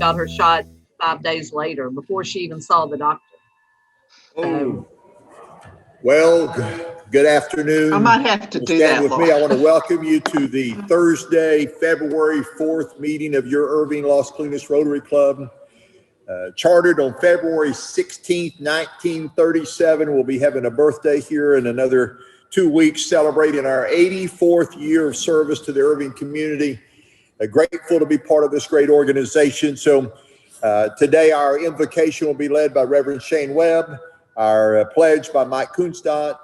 got her shot 5 days later before she even saw the doctor. Oh, well, good afternoon. I might have to do that. Stand with me. I want to welcome you to the Thursday, February 4th meeting of your Irving Las Colinas Rotary Club. Chartered on February 16th, 1937. We'll be having a birthday here in another 2 weeks, celebrating our 84th year of service to the Irving community. Grateful to be part of this great organization. So today our invocation will be led by Reverend Shane Webb, our pledge by Mike Kunstadt.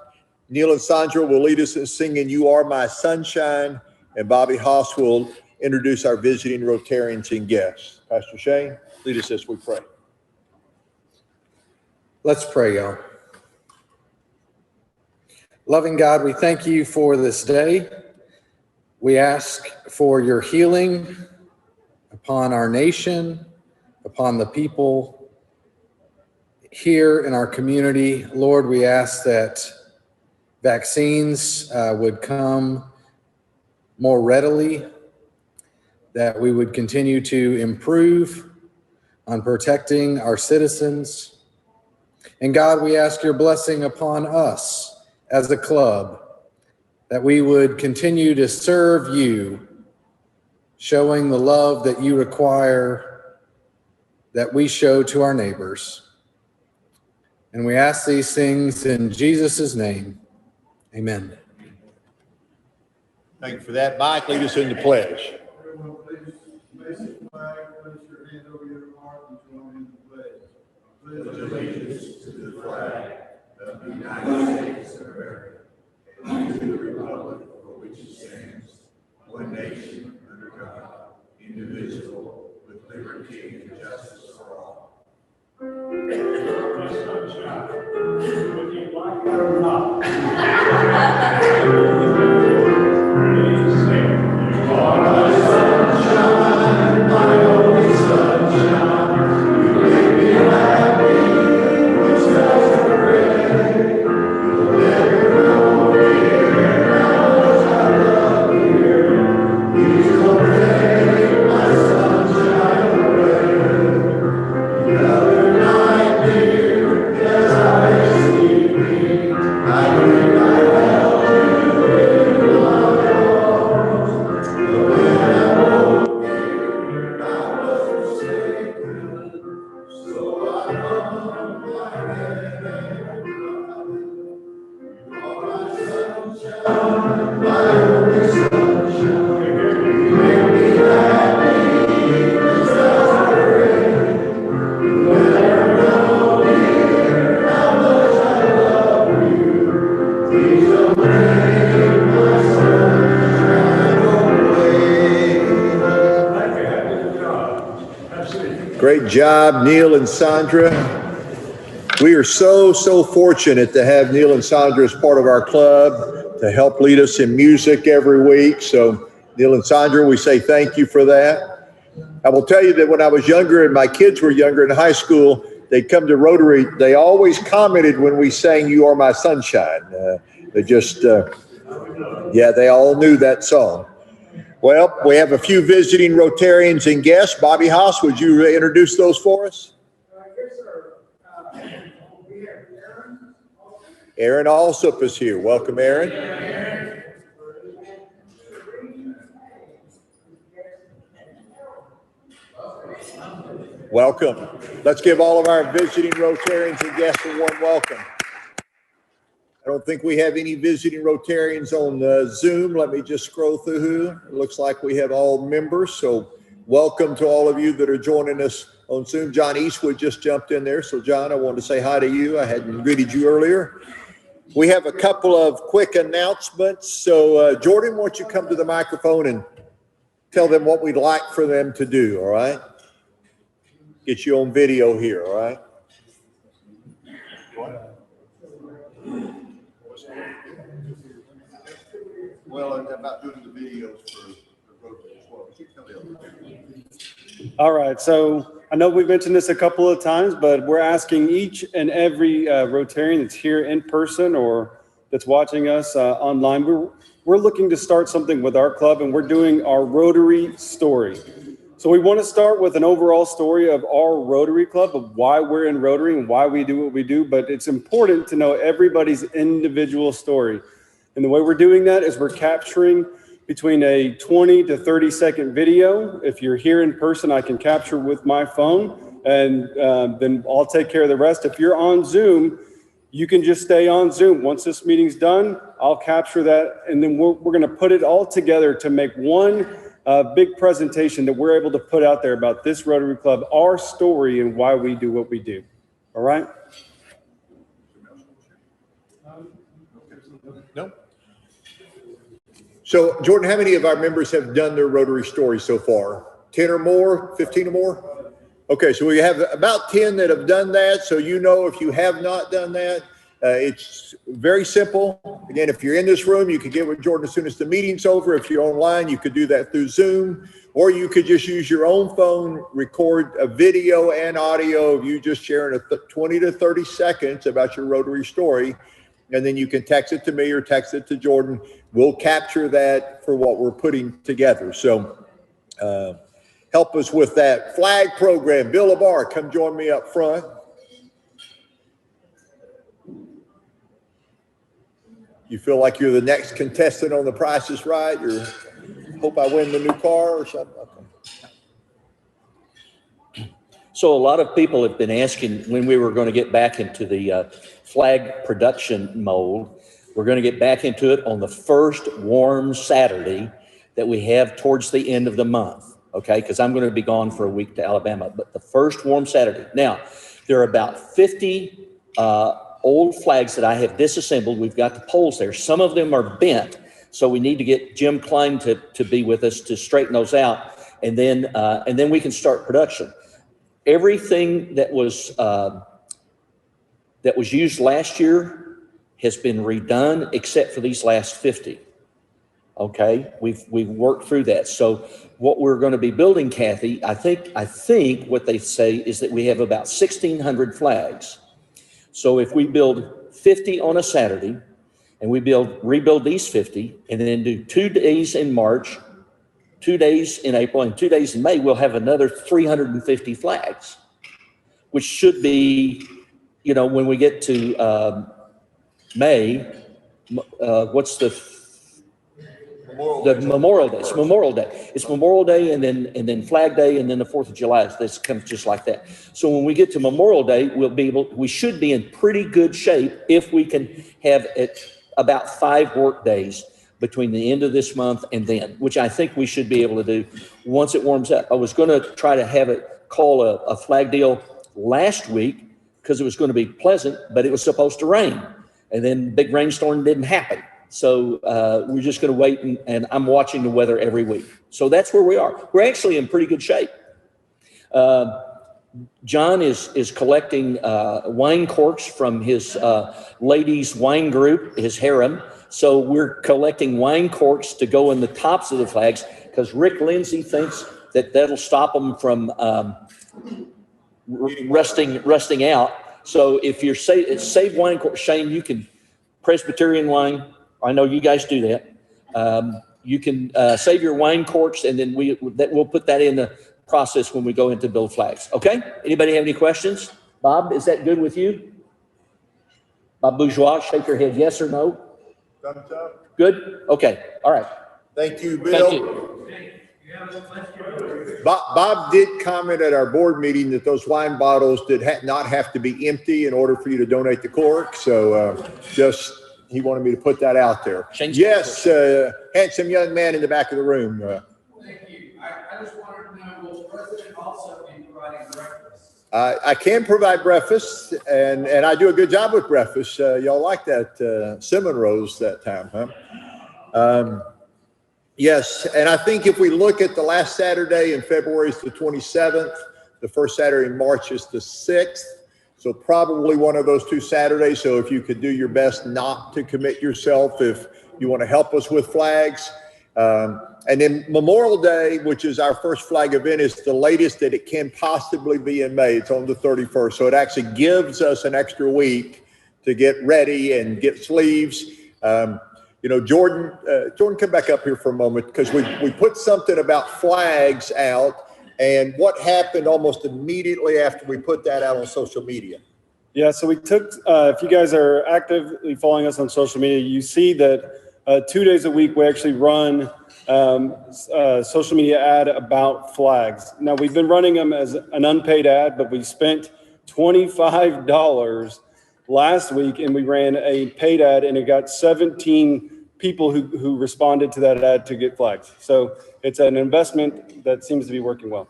Neil and Sandra will lead us in singing "You Are My Sunshine," and Bobby Haas will introduce our visiting Rotarians and guests. Pastor Shane, lead us as we pray. Let's pray, y'all. Loving God, we thank you for this day. We ask for your healing upon our nation, upon the people here in our community. Lord, we ask that vaccines would come more readily, that we would continue to improve on protecting our citizens. And God, we ask your blessing upon us as a club, that we would continue to serve you, showing the love that you require that we show to our neighbors. And we ask these things in Jesus' name. Amen. Thank you for that. Mike, lead us in the pledge. Everyone, please raise the flag, place your hand over your heart, and join in the pledge. Pledge allegiance to the flag of the United States of America and to the republic for which it stands, one nation under God, indivisible, with liberty and justice for all. Great job, Neil and Sandra. We are so fortunate to have Neil and Sandra as part of our club to help lead us in music every week. So Neil and Sandra, we say thank you for that. I will tell you that when I was younger and my kids were younger in high school, they'd come to Rotary. They always commented when we sang "You Are My Sunshine." They just, they all knew that song. Well, we have a few visiting Rotarians and guests. Bobby Haas, would you introduce those for us? Yes, sir. We have Aaron. Aaron Alsop is here. Welcome, Aaron. Welcome. Let's give all of our visiting Rotarians and guests a warm welcome. I don't think we have any visiting Rotarians on Zoom. Let me just scroll through. It looks like we have all members. So welcome to all of you that are joining us on Zoom. John Eastwood just jumped in there. So John, I wanted to say hi to you. I hadn't greeted you earlier. We have a couple of quick announcements. So Jordan, why don't you come to the microphone and tell them what we'd like for them to do, all right? Get you on video here, all right? Well, I'm about doing the videos for Rotary as well. All right, so I know we've mentioned this a couple of times, but we're asking each and every Rotarian that's here in person or that's watching us online, we're looking to start something with our club, and we're doing our Rotary story. So we want to start with an overall story of our Rotary Club, of why we're in Rotary and why we do what we do, but it's important to know everybody's individual story. And the way we're doing that is we're capturing between a 20 to 30 second video. If you're here in person, I can capture with my phone, and then I'll take care of the rest. If you're on Zoom, you can just stay on Zoom. Once this meeting's done, I'll capture that, and then we're going to put it all together to make one big presentation that we're able to put out there about this Rotary Club, our story, and why we do what we do. All right? No? So, Jordan, how many of our members have done their Rotary story so far? 10 or more? 15 or more? Okay, so we have about 10 that have done that. So you know, if you have not done that, it's very simple. Again, if you're in this room, you can get with Jordan as soon as the meeting's over. If you're online, you could do that through Zoom, or you could just use your own phone, record a video and audio of you just sharing 20 to 30 seconds about your Rotary story. And then you can text it to me or text it to Jordan. We'll capture that for what we're putting together. So help us with that flag program. Bill Labar, come join me up front. You feel like you're the next contestant on The Price is Right, or hope I win the new car or something? Okay. So a lot of people have been asking when we were going to get back into the flag production mold. We're going to get back into it on the first warm Saturday that we have towards the end of the month, okay? Because I'm going to be gone for a week to Alabama, but the first warm Saturday. Now, there are about 50 old flags that I have disassembled. We've got the poles there. Some of them are bent, so we need to get Jim Klein to be with us to straighten those out, and then we can start production. Everything that was used last year has been redone except for these last 50. Okay, we've worked through that. So what we're going to be building, Kathy, I think what they say is that we have about 1,600 flags. So if we build 50 on a Saturday, and we rebuild these 50, and then do 2 days in March, 2 days in April, and 2 days in May, we'll have another 350 flags, which should be, you know, when we get to May, what's the Memorial Day. It's Memorial Day. It's Memorial Day, and then Flag Day, and then the 4th of July. This comes just like that. So when we get to Memorial Day, we should be in pretty good shape if we can have about 5 work days between the end of this month and then, which I think we should be able to do once it warms up. I was going to try to have it call a flag deal last week because it was going to be pleasant, but it was supposed to rain, and then big rainstorm didn't happen. So we're just going to wait, and I'm watching the weather every week. So that's where we are. We're actually in pretty good shape. John is collecting wine corks from his ladies' wine group, his harem. So we're collecting wine corks to go in the tops of the flags because Rick Lindsay thinks that'll stop them from rusting out. So if you're save wine corks, Shane, you can Presbyterian wine. I know you guys do that. You can save your wine corks, and then we'll put that in the process when we go into build flags. Okay? Anybody have any questions? Bob, is that good with you? Bob Bourgeois, shake your head yes or no. Thumbs up. Good? Okay. All right. Thank you, Bill. Thank you. Bob did comment at our board meeting that those wine bottles did not have to be empty in order for you to donate the cork. So he wanted me to put that out there. Yes, handsome young man in the back of the room. Thank you. I just wanted to know, will the president also be providing breakfast? I can provide breakfast, and I do a good job with breakfast. Y'all like that cinnamon rolls that time, huh? Yes, and I think if we look at the last Saturday in February is the 27th, the first Saturday in March is the 6th. So probably one of those 2 Saturdays. So if you could do your best not to commit yourself if you want to help us with flags. And then Memorial Day, which is our first flag event, is the latest that it can possibly be in May. It's on the 31st. So it actually gives us an extra week to get ready and get sleeves. You know, Jordan, come back up here for a moment, because we put something about flags out, And what happened almost immediately after we put that out on social media? Yeah, so we took, if you guys are actively following us on social media, you see that 2 days a week we actually run social media ad about flags. Now, we've been running them as an unpaid ad, but we spent $25 last week and we ran a paid ad and it got 17 people who responded to that ad to get flags. So it's an investment that seems to be working well.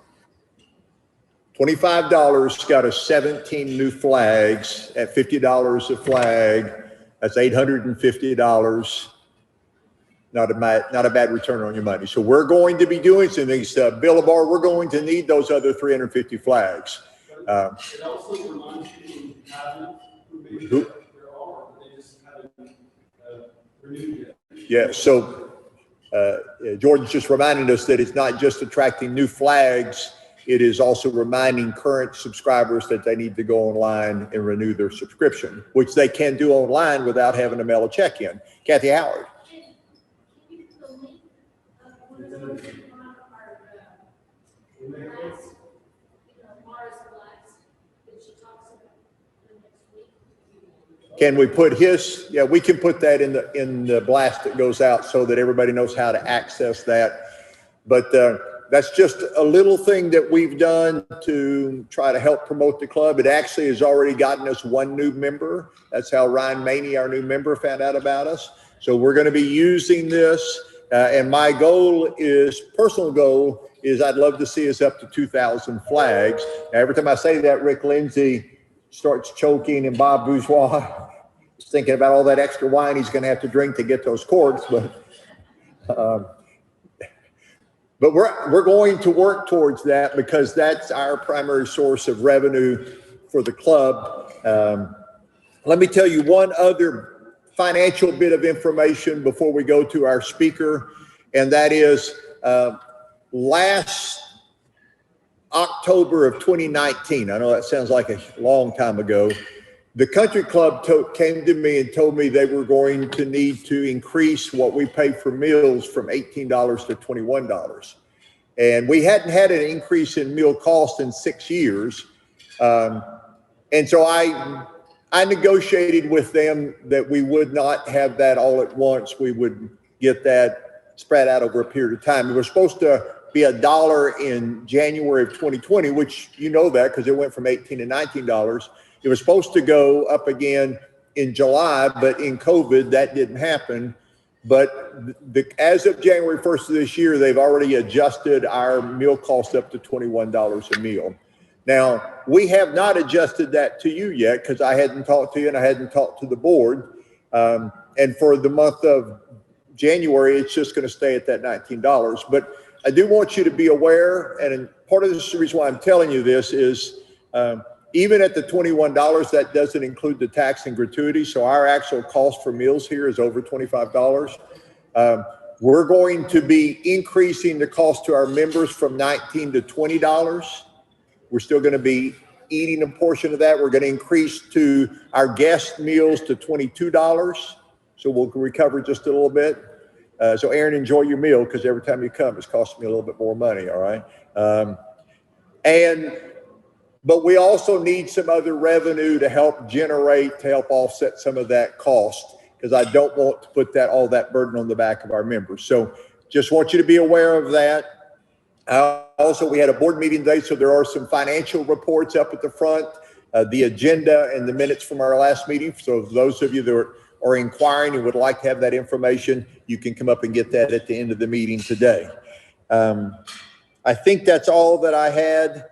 $25 got us 17 new flags at $50 a flag. That's $850. Not a bad return on your money. So we're going to be doing some things. Billabar, we're going to need those other 350 flags. It also reminds people who there are, they just haven't renewed yet. Yeah, so Jordan's just reminding us that it's not just attracting new flags, it is also reminding current subscribers that they need to go online and renew their subscription, which they can do online without having to mail a check in. Kathy Howard. Can we put his, yeah, we can put that in the blast that goes out so that everybody knows how to access that. But that's just a little thing that we've done to try to help promote the club. It actually has already gotten us one new member. That's how Ryan Maney, our new member, found out about us. So we're going to be using this. And my goal is, personal goal is I'd love to see us up to 2,000 flags. Now, every time I say that, Rick Lindsay starts choking and Bob Bourgeois is thinking about all that extra wine he's going to have to drink to get those corks. But we're going to work towards that because that's our primary source of revenue for the club. Let me tell you one other financial bit of information before we go to our speaker, and that is last October of 2019, I know that sounds like a long time ago, the country club came to me and told me they were going to need to increase what we pay for meals from $18 to $21. And we hadn't had an increase in meal cost in 6 years. And so I negotiated with them that we would not have that all at once. We would get that spread out over a period of time. It was supposed to be $1 in January of 2020, which you know that because it went from $18 to $19. It was supposed to go up again in July, but in COVID, that didn't happen. But as of January 1st of this year, they've already adjusted our meal cost up to $21 a meal. Now, we have not adjusted that to you yet because I hadn't talked to you and I hadn't talked to the board. And for the month of January, it's just going to stay at that $19. But I do want you to be aware, and part of the reason why I'm telling you this is even at the $21, that doesn't include the tax and gratuity. So our actual cost for meals here is over $25. We're going to be increasing the cost to our members from $19 to $20. We're still going to be eating a portion of that. We're going to increase to our guest meals to $22. So we'll recover just a little bit. So Aaron, enjoy your meal because every time you come, it's costing me a little bit more money. All right. But we also need some other revenue to help offset some of that cost because I don't want to put all that burden on the back of our members. So just want you to be aware of that. Also, we had a board meeting today, so there are some financial reports up at the front, the agenda and the minutes from our last meeting. So those of you that are inquiring and would like to have that information, you can come up and get that at the end of the meeting today. I think that's all that I had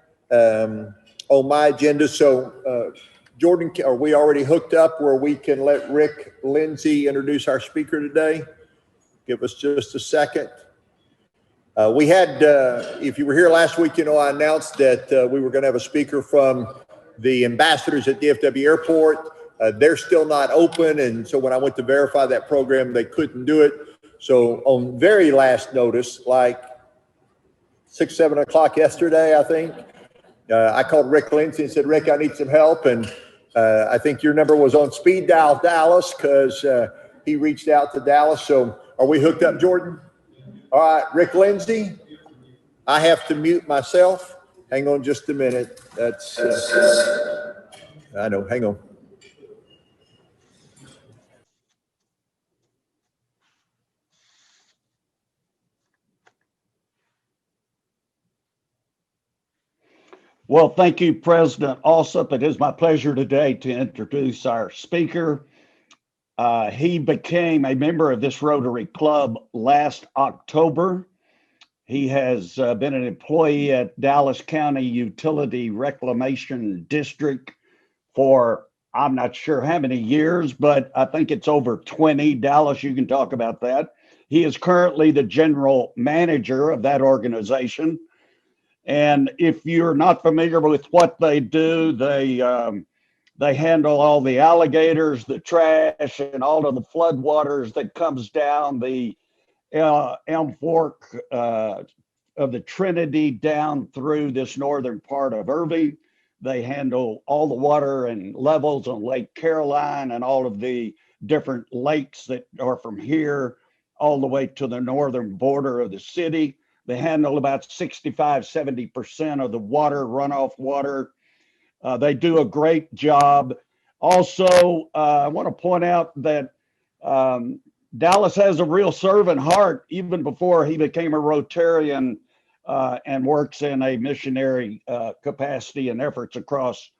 on my agenda. So Jordan, are we already hooked up where we can let Rick Lindsay introduce our speaker today? Give us just a second. We had, if you were here last week, you know, I announced that we were going to have a speaker from the ambassadors at DFW Airport. They're still not open. And so when I went to verify that program, they couldn't do it. So on very last notice, like 6, 7 o'clock yesterday, I think, I called Rick Lindsay and said, Rick, I need some help. And I think your number was on speed dial Dallas because he reached out to Dallas. So are we hooked up, Jordan? All right, Rick Lindsay, I have to mute myself. Hang on just a minute. That's, I know, hang on. Well, thank you, President Alsop. It is my pleasure today to introduce our speaker. He became a member of this Rotary Club last October. He has been an employee at Dallas County Utility Reclamation District for, I'm not sure how many years, but I think it's over 20. Dallas, you can talk about that. He is currently the general manager of that organization. And if you're not familiar with what they do, they handle all the alligators, the trash, and all of the flood waters that comes down the Elm Fork of the Trinity down through this northern part of Irving. They handle all the water and levels on Lake Caroline and all of the different lakes that are from here all the way to the northern border of the city. They handle about 65–70% of the water, runoff water. They do a great job. Also, I want to point out that Dallas has a real servant heart, even before he became a Rotarian and works in a missionary capacity and efforts across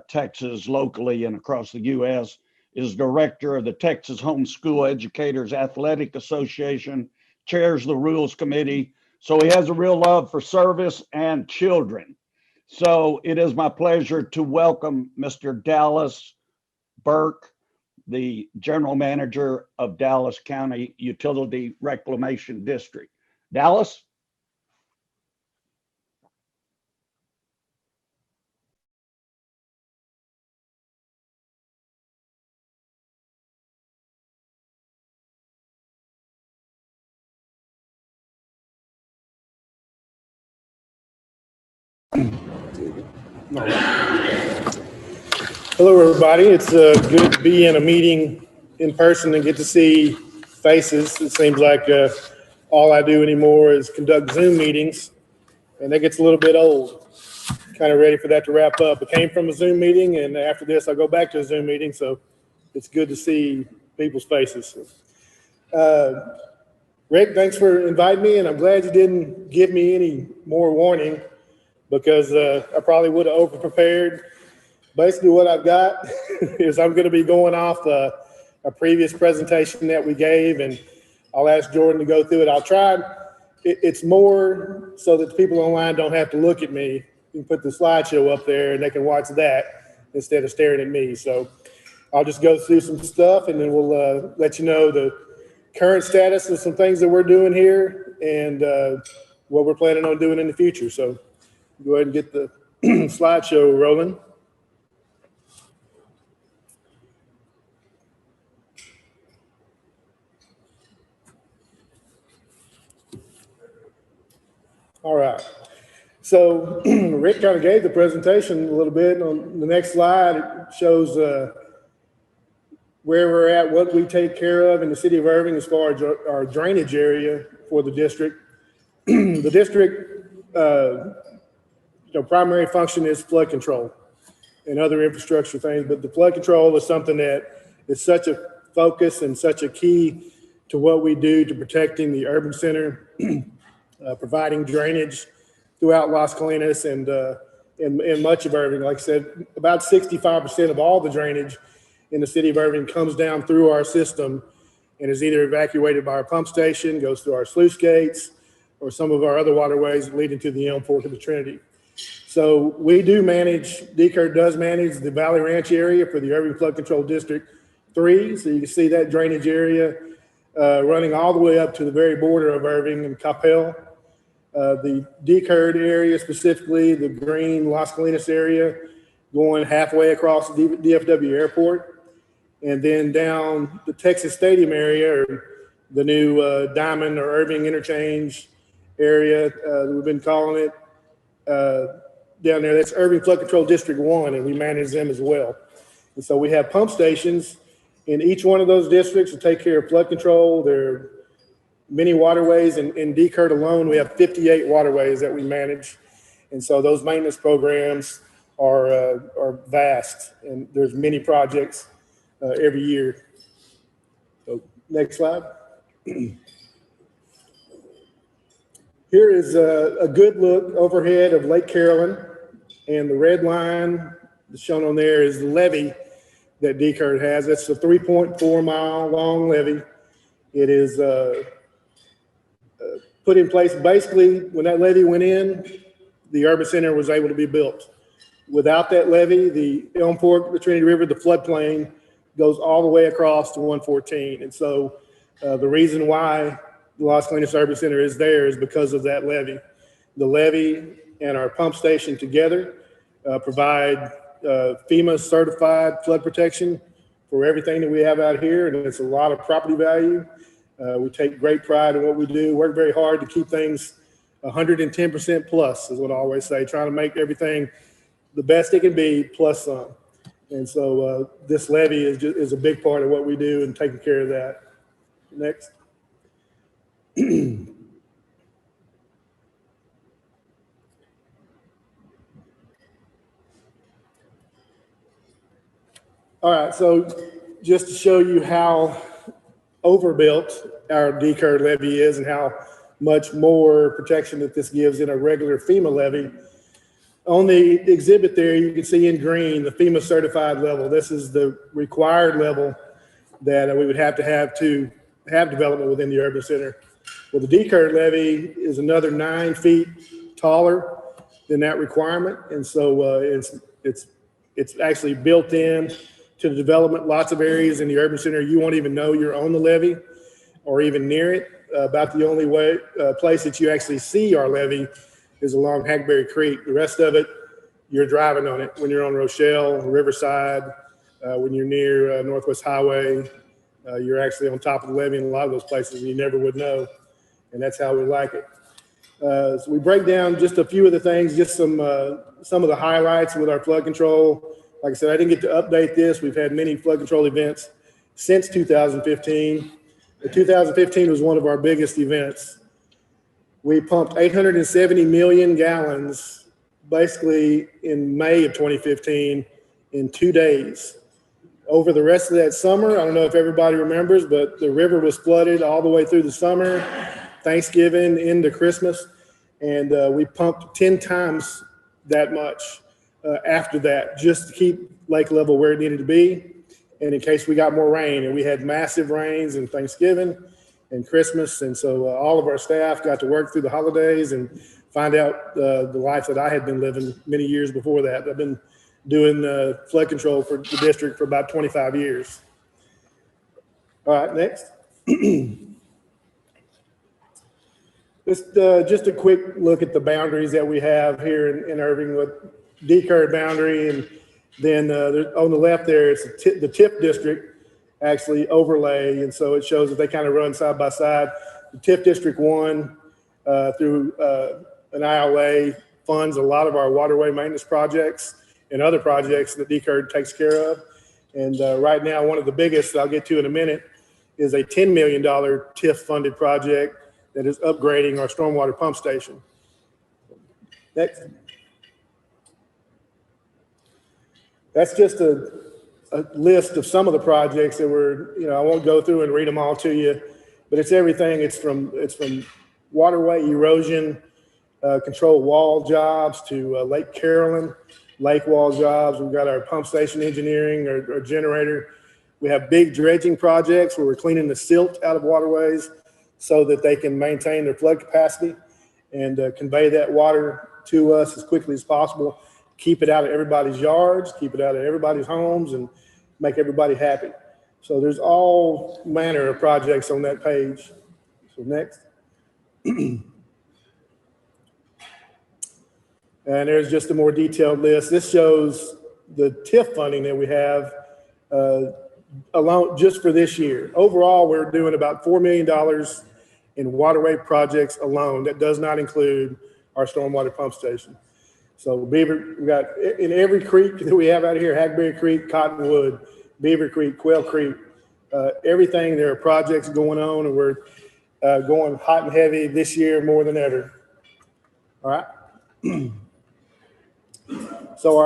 Texas locally and across the U.S. Is director of the Texas Homeschool Educators Athletic Association, chairs the Rules Committee. So he has a real love for service and children. So it is my pleasure to welcome Mr. Dallas Burke, the General Manager of Dallas County Utility Reclamation District. Dallas? Hello, everybody. It's good to be in a meeting in person and get to see faces. It seems like all I do anymore is conduct Zoom meetings, and that gets a little bit old. Kind of ready for that to wrap up. I came from a Zoom meeting, and after this, I'll go back to a Zoom meeting, so it's good to see people's faces. Rick, thanks for inviting me, and I'm glad you didn't give me any more warning because I probably would have over-prepared. Basically what I've got is I'm going to be going off a previous presentation that we gave, and I'll ask Jordan to go through it. I'll try. It's more so that the people online don't have to look at me. You can put the slideshow up there and they can watch that instead of staring at me. So I'll just go through some stuff and then we'll let you know the current status of some things that we're doing here and what we're planning on doing in the future. So go ahead and get the slideshow rolling. All right. So Rick kind of gave the presentation a little bit. On the next slide, it shows where we're at, what we take care of in the city of Irving as far as our drainage area for the district. The district, primary function is flood control and other infrastructure things, but the flood control is something that is such a focus and such a key to what we do to protecting the urban center, providing drainage throughout Las Colinas and much of Irving. Like I said, about 65% of all the drainage in the city of Irving comes down through our system and is either evacuated by our pump station, goes through our sluice gates, or some of our other waterways leading to the Elm Fork of the Trinity. So we do manage, DCURD does manage the Valley Ranch area for the Irving Flood Control District 3. So you can see that drainage area running all the way up to the very border of Irving and Coppell. The DCURD area, specifically the green Las Colinas area, going halfway across the DFW airport, and then down the Texas Stadium area, or the new Diamond or Irving interchange area, we've been calling it, down there. That's Irving Flood Control District 1, and we manage them as well. And so we have pump stations in each one of those districts to take care of flood control. They're many waterways. In DCURD alone, we have 58 waterways that we manage. And so those maintenance programs are vast, and there's many projects every year. So next slide. Here is a good look overhead of Lake Carolyn, and the red line shown on there is the levee that DCURD has. It's a 3.4 mile long levee. It is put in place basically when that levee went in, the urban center was able to be built. Without that levee, the Elm Fork, the Trinity River, the floodplain goes all the way across to 114. And so the reason why the Las Colinas Urban Center is there is because of that levee. The levee and our pump station together provide FEMA certified flood protection for everything that we have out here, and it's a lot of property value. We take great pride in what we do, work very hard to keep things 110% plus is what I always say, trying to make everything the best it can be plus some. And so this levee is a big part of what we do and taking care of that. Next. All right, so just to show you how overbuilt our DCURD levee is and how much more protection that this gives in a regular FEMA levee. On the exhibit there, you can see in green the FEMA certified level. This is the required level that we would have to have development within the urban center. Well, the DCURD levee is another 9 feet taller than that requirement, and so it's actually built in to the development. Lots of areas in the urban center you won't even know you're on the levee or even near it. About the only place that you actually see our levee is along Hackberry Creek. The rest of it, you're driving on it when you're on Rochelle, Riverside, when you're near Northwest Highway. You're actually on top of the levee in a lot of those places, and you never would know. And that's how we like it. So we break down just a few of the things, just some of the highlights with our flood control. Like I said, I didn't get to update this. We've had many flood control events since 2015. 2015 was one of our biggest events. We pumped 870 million gallons basically in May of 2015 in 2 days. Over the rest of that summer, I don't know if everybody remembers, but the river was flooded all the way through the summer, Thanksgiving into Christmas, and we pumped 10 times that much after that, just to keep lake level where it needed to be, and in case we got more rain. And we had massive rains in Thanksgiving and Christmas, and so all of our staff got to work through the holidays and find out the life that I had been living many years before that. I've been doing flood control for the district for about 25 years. All right, next. Just a quick look at the boundaries that we have here in Irving with DCURD boundary, and then on the left there, it's the TIF district actually overlay, and so it shows that they kind of run side by side. The TIF District 1 through an ILA funds a lot of our waterway maintenance projects and other projects that DCURD takes care of. And right now, one of the biggest I'll get to in a minute is a $10 million TIF funded project that is upgrading our stormwater pump station. Next. That's just a list of some of the projects that were, I won't go through and read them all to you, but it's everything. It's from waterway erosion, control wall jobs to Lake Carolyn, lake wall jobs. We've got our pump station engineering, our generator. We have big dredging projects where we're cleaning the silt out of waterways so that they can maintain their flood capacity and convey that water to us as quickly as possible. Keep it out of everybody's yards, keep it out of everybody's homes, and make everybody happy. So there's all manner of projects on that page. So next. And there's just a more detailed list. This shows the TIF funding that we have alone just for this year. Overall, we're doing about $4 million in waterway projects alone. That does not include our stormwater pump station. So Beaver, we got in every creek that we have out here, Hackberry Creek, Cottonwood, Beaver Creek, Quail Creek, everything, there are projects going on, and we're going hot and heavy this year more than ever. All right. So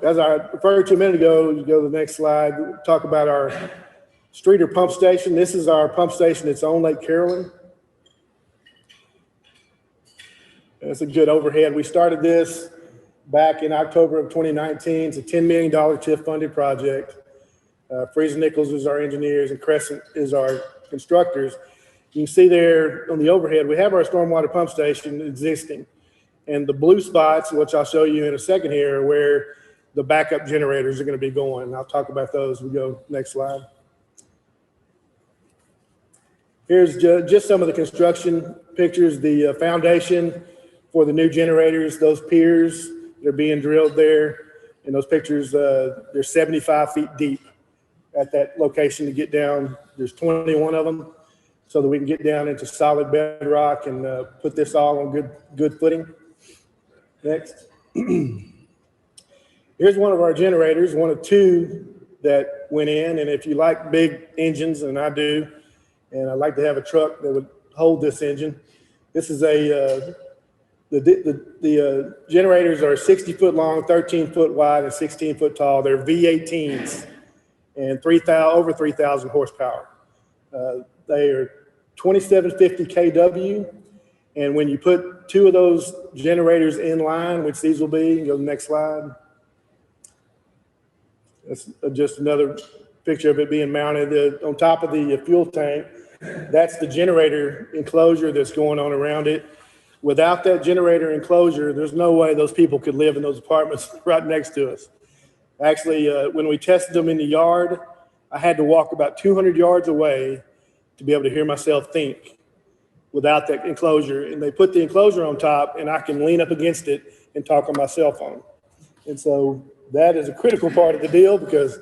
as I referred to a minute ago, you go to the next slide, we'll talk about our Streeter pump station. This is our pump station that's on Lake Carolyn. It's a good overhead. We started this back in October of 2019. It's a $10 million TIF funded project. Freeze and Nichols is our engineers and Crescent is our constructors. You can see there on the overhead, we have our stormwater pump station existing. And the blue spots, which I'll show you in a second here, are where the backup generators are going to be going. I'll talk about those as we go next slide. Here's just some of the construction pictures, the foundation for the new generators, those piers that are being drilled there. In those pictures, they're 75 feet deep at that location to get down. There's 21 of them so that we can get down into solid bedrock and put this all on good footing. Next. Here's one of our generators, one of two that went in. And if you like big engines, and I do, and I'd like to have a truck that would hold this engine. This is the generators are 60 foot long, 13 foot wide, and 16 foot tall. They're V18s and over 3,000 horsepower. They are 2750 kW. And when you put two of those generators in line, which these will be, go to the next slide. That's just another picture of it being mounted on top of the fuel tank. That's the generator enclosure that's going on around it. Without that generator enclosure, there's no way those people could live in those apartments right next to us. Actually, when we tested them in the yard, I had to walk about 200 yards away to be able to hear myself think without that enclosure. And they put the enclosure on top and I can lean up against it and talk on my cell phone. And so that is a critical part of the deal because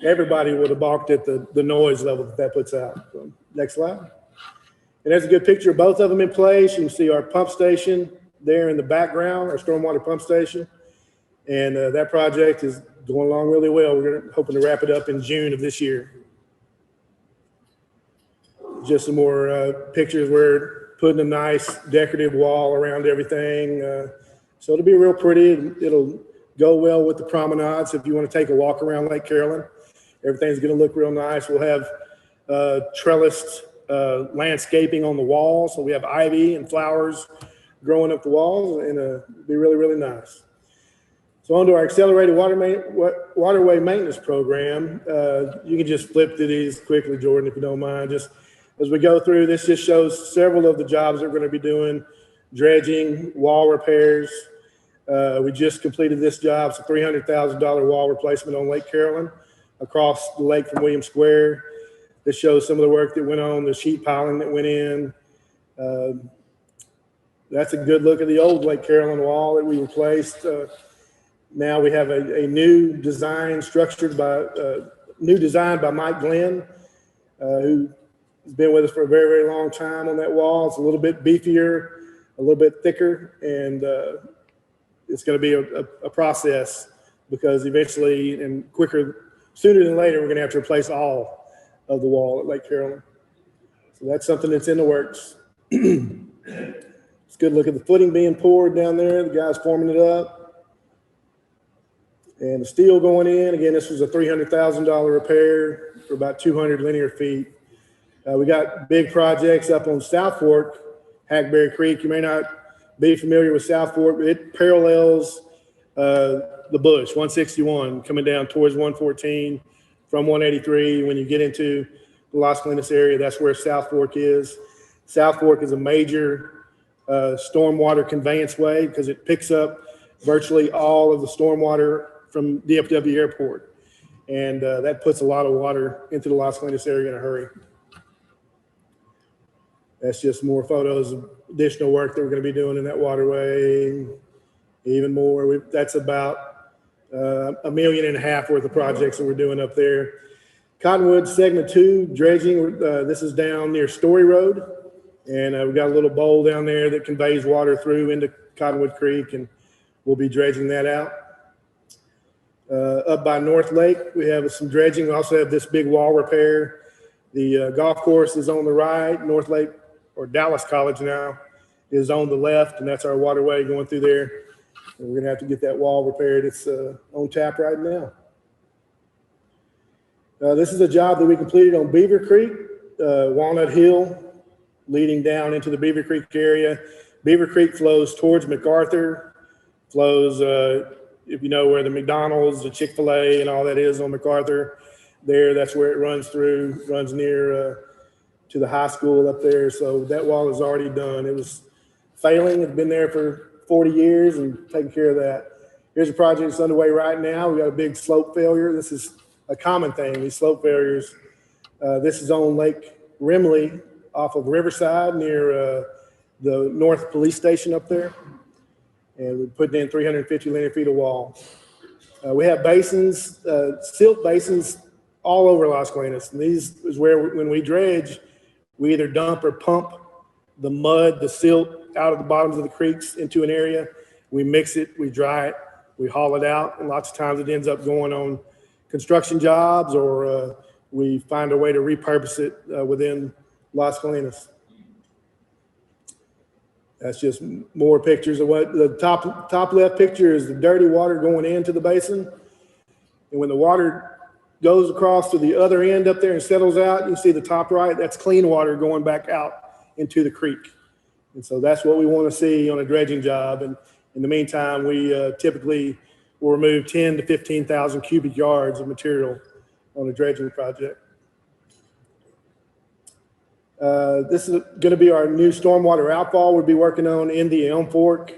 everybody would have balked at the noise level that puts out. So, next slide. And there's a good picture of both of them in place. You can see our pump station there in the background, our stormwater pump station. And that project is going along really well. We're hoping to wrap it up in June of this year. Just some more pictures. We're putting a nice decorative wall around everything. So it'll be real pretty. It'll go well with the promenades if you want to take a walk around Lake Carolyn. Everything's going to look real nice. We'll have trellised landscaping on the walls. So we have ivy and flowers growing up the walls, and it'll be really, really nice. So on to our accelerated waterway maintenance program. You can just flip through these quickly, Jordan, if you don't mind. Just as we go through, this just shows several of the jobs that we're going to be doing: dredging, wall repairs. We just completed this job. It's a $300,000 wall replacement on Lake Carolyn across the lake from William Square. This shows some of the work that went on, the sheet piling that went in. That's a good look at the old Lake Carolyn wall that we replaced. Now we have a new design by Mike Glenn, who has been with us for a very, very long time on that wall. It's a little bit beefier, a little bit thicker, and it's going to be a process because eventually and sooner than later, we're going to have to replace all of the wall at Lake Carolyn. So that's something that's in the works. It's a good look at the footing being poured down there. The guy's forming it up. And the steel going in. Again, this was a $300,000 repair for about 200 linear feet. We got big projects up on South Fork, Hackberry Creek. You may not be familiar with South Fork, but it parallels the bush, 161, coming down towards 114 from 183. When you get into the Las Colinas area, that's where South Fork is. South Fork is a major stormwater conveyance way because it picks up virtually all of the stormwater from DFW Airport. And that puts a lot of water into the Las Colinas area in a hurry. That's just more photos of additional work that we're going to be doing in that waterway. Even more. That's about $1.5 million worth of projects that we're doing up there. Cottonwood Segment 2 dredging. This is down near Story Road. And we've got a little bowl down there that conveys water through into Cottonwood Creek, and we'll be dredging that out. Up by North Lake, we have some dredging. We also have this big wall repair. The golf course is on the right. North Lake or Dallas College now, is on the left, and that's our waterway going through there. And we're gonna have to get that wall repaired. It's on tap right now. This is a job that we completed on Beaver Creek, Walnut Hill, leading down into the Beaver Creek area. Beaver Creek flows towards MacArthur, flows, if you know where the McDonald's, the Chick-fil-A and all that is on MacArthur there, that's where it runs through, runs near to the high school up there. So that wall is already done. It was failing. It's been there for 40 years and taking care of that. Here's a project that's underway right now. We got a big slope failure. This is a common thing, these slope failures. This is on Lake Rimley off of Riverside near the North Police Station up there. And we're putting in 350 linear feet of wall. We have basins, silt basins all over Las Colinas. And these is where when we dredge, we either dump or pump the mud, the silt out of the bottoms of the creeks into an area. We mix it, we dry it, we haul it out. And lots of times it ends up going on construction jobs, or we find a way to repurpose it within Las Colinas. That's just more pictures of what the top left picture is, the dirty water going into the basin. And when the water goes across to the other end up there and settles out, you see the top right, that's clean water going back out into the creek. And so that's what we want to see on a dredging job. And in the meantime, we typically will remove 10 to 15,000 cubic yards of material on a dredging project. This is going to be our new stormwater outfall we'll be working on in the Elm Fork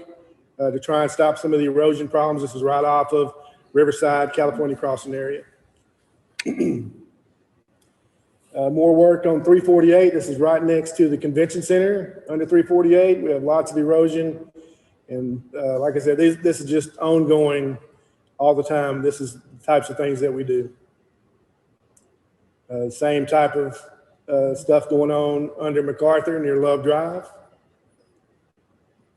to try and stop some of the erosion problems. This is right off of Riverside, California crossing area. More work on 348. This is right next to the convention center under 348. We have lots of erosion. And like I said, this is just ongoing all the time. This is the types of things that we do. Same type of stuff going on under MacArthur near Love Drive.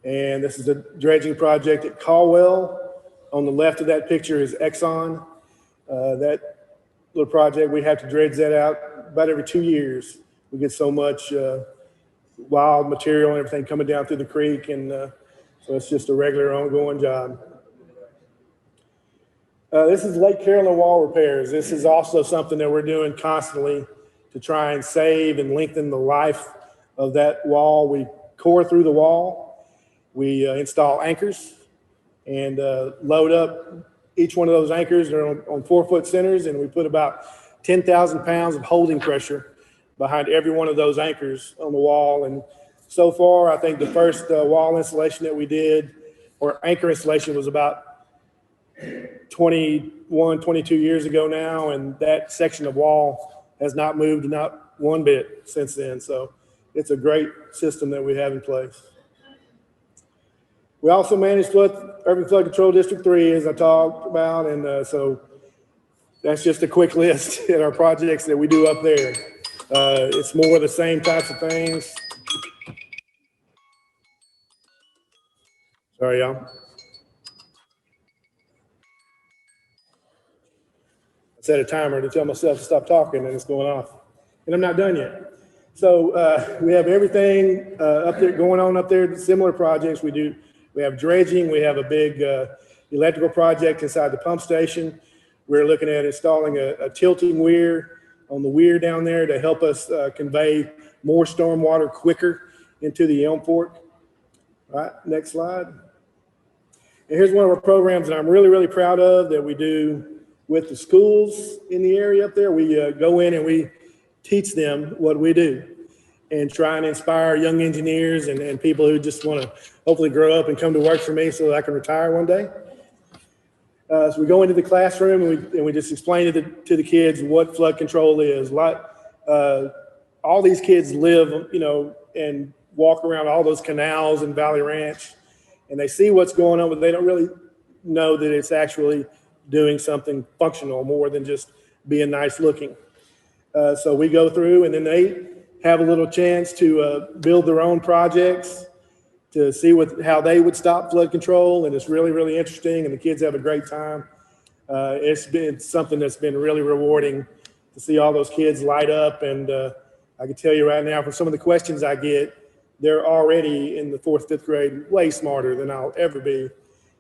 And this is a dredging project at Caldwell. On the left of that picture is Exxon. That little project, we have to dredge that out about every 2 years. We get so much wild material and everything coming down through the creek, and so it's just a regular ongoing job. This is Lake Carolyn wall repairs. This is also something that we're doing constantly to try and save and lengthen the life of that wall. We core through the wall. We install anchors and load up each one of those anchors. They're on 4-foot centers, and we put about 10,000 pounds of holding pressure behind every one of those anchors on the wall. And so far, I think the first wall installation that we did, or anchor installation, was about 21, 22 years ago now, and that section of wall has not moved not one bit since then. So it's a great system that we have in place. We also manage Irving Flood Control District 3, as I talked about, and so that's just a quick list at our projects that we do up there. It's more of the same types of things. Sorry, y'all. I set a timer to tell myself to stop talking, and it's going off. And I'm not done yet. So we have everything up there going on up there, similar projects we do. We have dredging. We have a big electrical project inside the pump station. We're looking at installing a tilting weir on the weir down there to help us convey more storm water quicker into the Elm Fork. All right, next slide. And here's one of our programs that I'm really, really proud of that we do with the schools in the area up there. We go in and we teach them what we do and try and inspire young engineers and people who just want to hopefully grow up and come to work for me so that I can retire one day. So we go into the classroom and we just explain to the kids what flood control is. All these kids live, and walk around all those canals in Valley Ranch, and they see what's going on, but they don't really know that it's actually doing something functional more than just being nice looking. So we go through, and then they have a little chance to build their own projects to see how they would stop flood control. And it's really, really interesting, and the kids have a great time. It's been something that's been really rewarding to see all those kids light up. And I can tell you right now, from some of the questions I get, they're already in the 4th, 5th grade, way smarter than I'll ever be.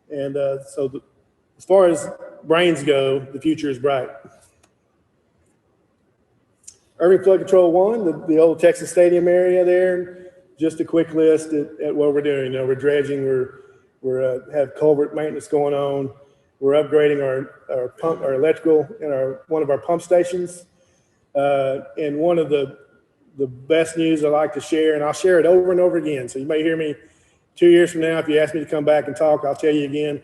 And as far as brains go, the future is bright. Irving Flood Control 1, the old Texas Stadium area there. Just a quick list at what we're doing. You know, we're dredging, we're have culvert maintenance going on. We're upgrading our electrical and one of our pump stations. And one of the best news I like to share, and I'll share it over and over again. So you may hear me 2 years from now. If you ask me to come back and talk, I'll tell you again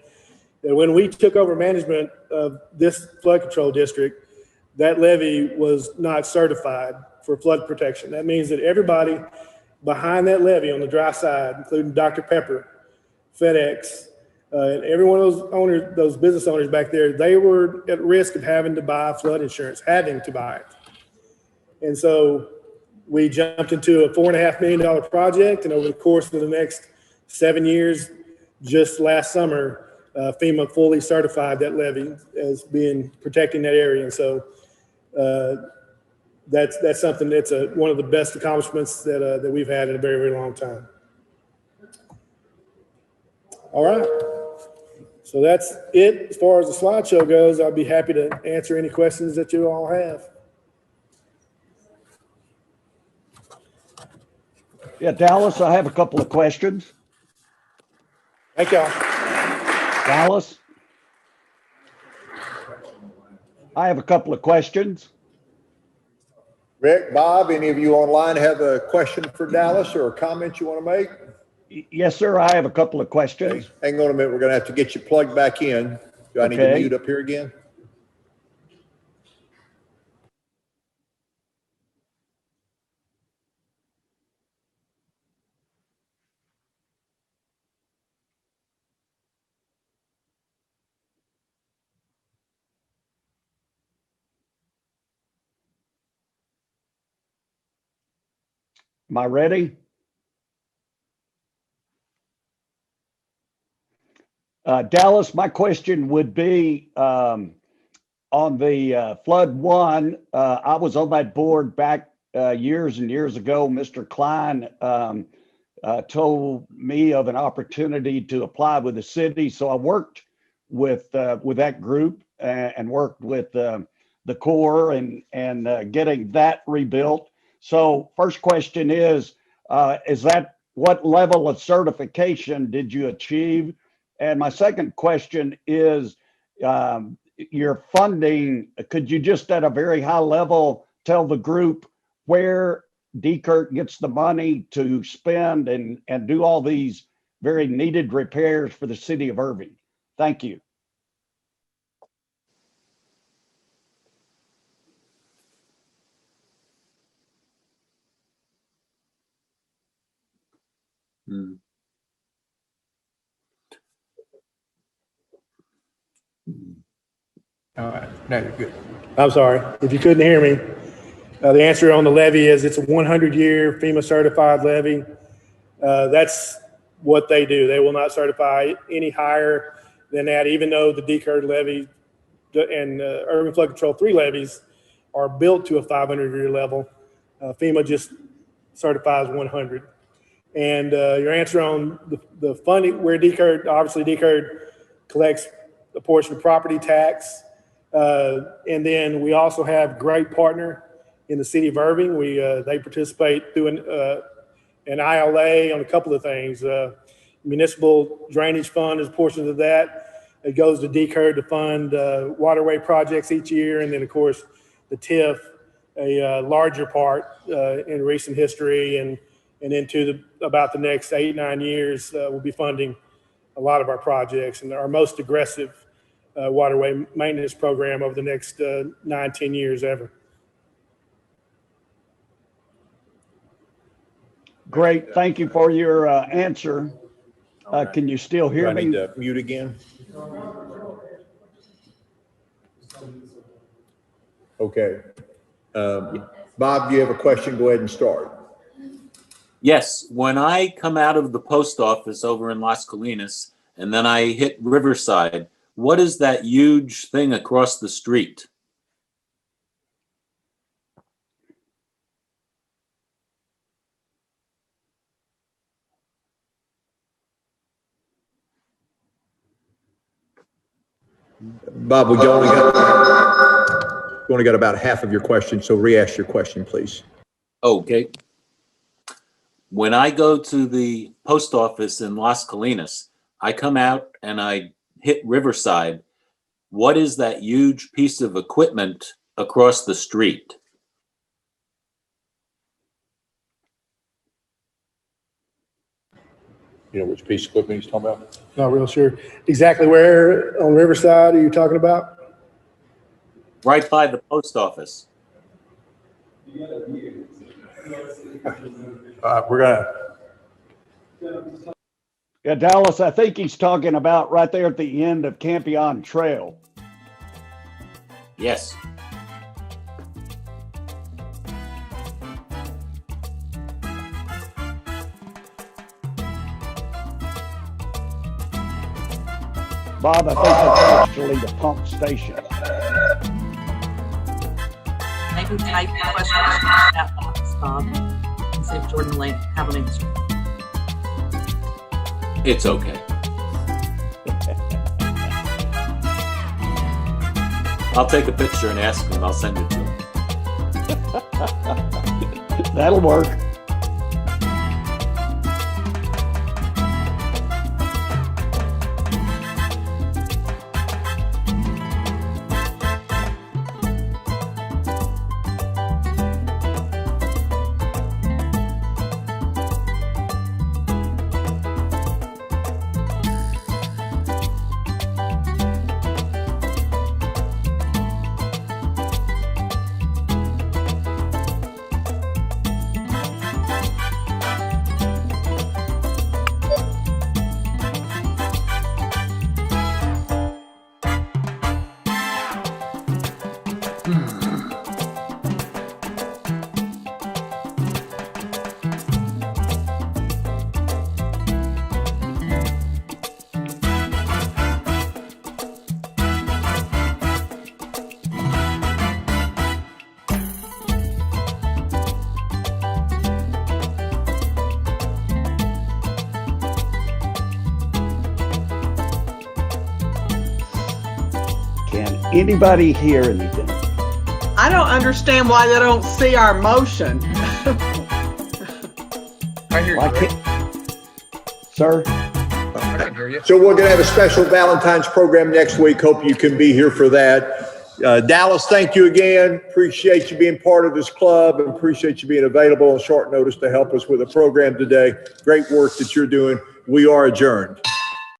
that when we took over management of this flood control district, that levee was not certified for flood protection. That means that everybody behind that levee on the dry side, including Dr. Pepper, FedEx, and every one of those owners, those business owners back there, they were at risk of having to buy flood insurance, having to buy it. And so we jumped into a $4.5 million project, and over the course of the next 7 years, just last summer, FEMA fully certified that levee as being protecting that area. And so that's something that's one of the best accomplishments that we've had in a very, very long time. All right. So that's it as far as the slideshow goes. I'll be happy to answer any questions that you all have. Yeah, Dallas, I have a couple of questions. Thank y'all. Dallas? I have a couple of questions. Rick, Bob, any of you online have a question for Dallas or a comment you want to make? Yes, sir. I have a couple of questions. Okay. Hang on a minute. We're going to have to get you plugged back in. Do I need to mute up here again? Am I ready? Dallas, my question would be on the flood one. I was on that board back years and years ago. Mr. Klein told me of an opportunity to apply with the city, so I worked with that group and worked with the Corps and getting that rebuilt. So first question is that what level of certification did you achieve? And my second question is your funding. Could you just at a very high level tell the group where DCURD gets the money to spend and do all these very needed repairs for the city of Irving? Thank you. All right. No, you're good. I'm sorry. If you couldn't hear me, the answer on the levee is it's a 100-year FEMA certified levee. That's what they do. They will not certify any higher than that, even though the DCURD levee and Urban Flood Control 3 levees are built to a 500-year level. FEMA just certifies 100. And your answer on the funding, where DCURD, obviously DCURD collects a portion of property tax. And then we also have great partner in the city of Irving. They participate through an ILA on a couple of things. Municipal drainage fund is a portion of that. It goes to DCURD to fund waterway projects each year. And then of course the TIF, a larger part in recent history and into about the next 8-9 years, we'll be funding a lot of our projects and our most aggressive waterway maintenance program over the next 9-10 years ever. Great. Thank you for your answer. Can you still hear me? Do I need to mute again? Okay. Bob, do you have a question? Go ahead and start. Yes, when I come out of the post office over in Las Colinas and then I hit Riverside, what is that huge thing across the street? Bob, we only got about half of your question, so re-ask your question, please. Okay. When I go to the post office in Las Colinas, I come out and I hit Riverside. What is that huge piece of equipment across the street? You know which piece of equipment he's talking about? Not real sure. Exactly where on Riverside are you talking about? Right by the post office. We're gonna. Yeah, Dallas, I think he's talking about right there at the end of Campion Trail. Yes. Bob, I think that's actually the pump station. Maybe type the question in the chat box, Bob, and see if Jordan will have an answer. It's okay. I'll take a picture and ask him. I'll send it to him. That'll work. Can anybody hear anything? I don't understand why they don't see our motion. I hear Why you. can't- Sir? I can hear you. So we're going to have a special Valentine's program next week. Hope you can be here for that. Dallas, thank you again. Appreciate you being part of this club and appreciate you being available on short notice to help us with the program today. Great work that you're doing. We are adjourned.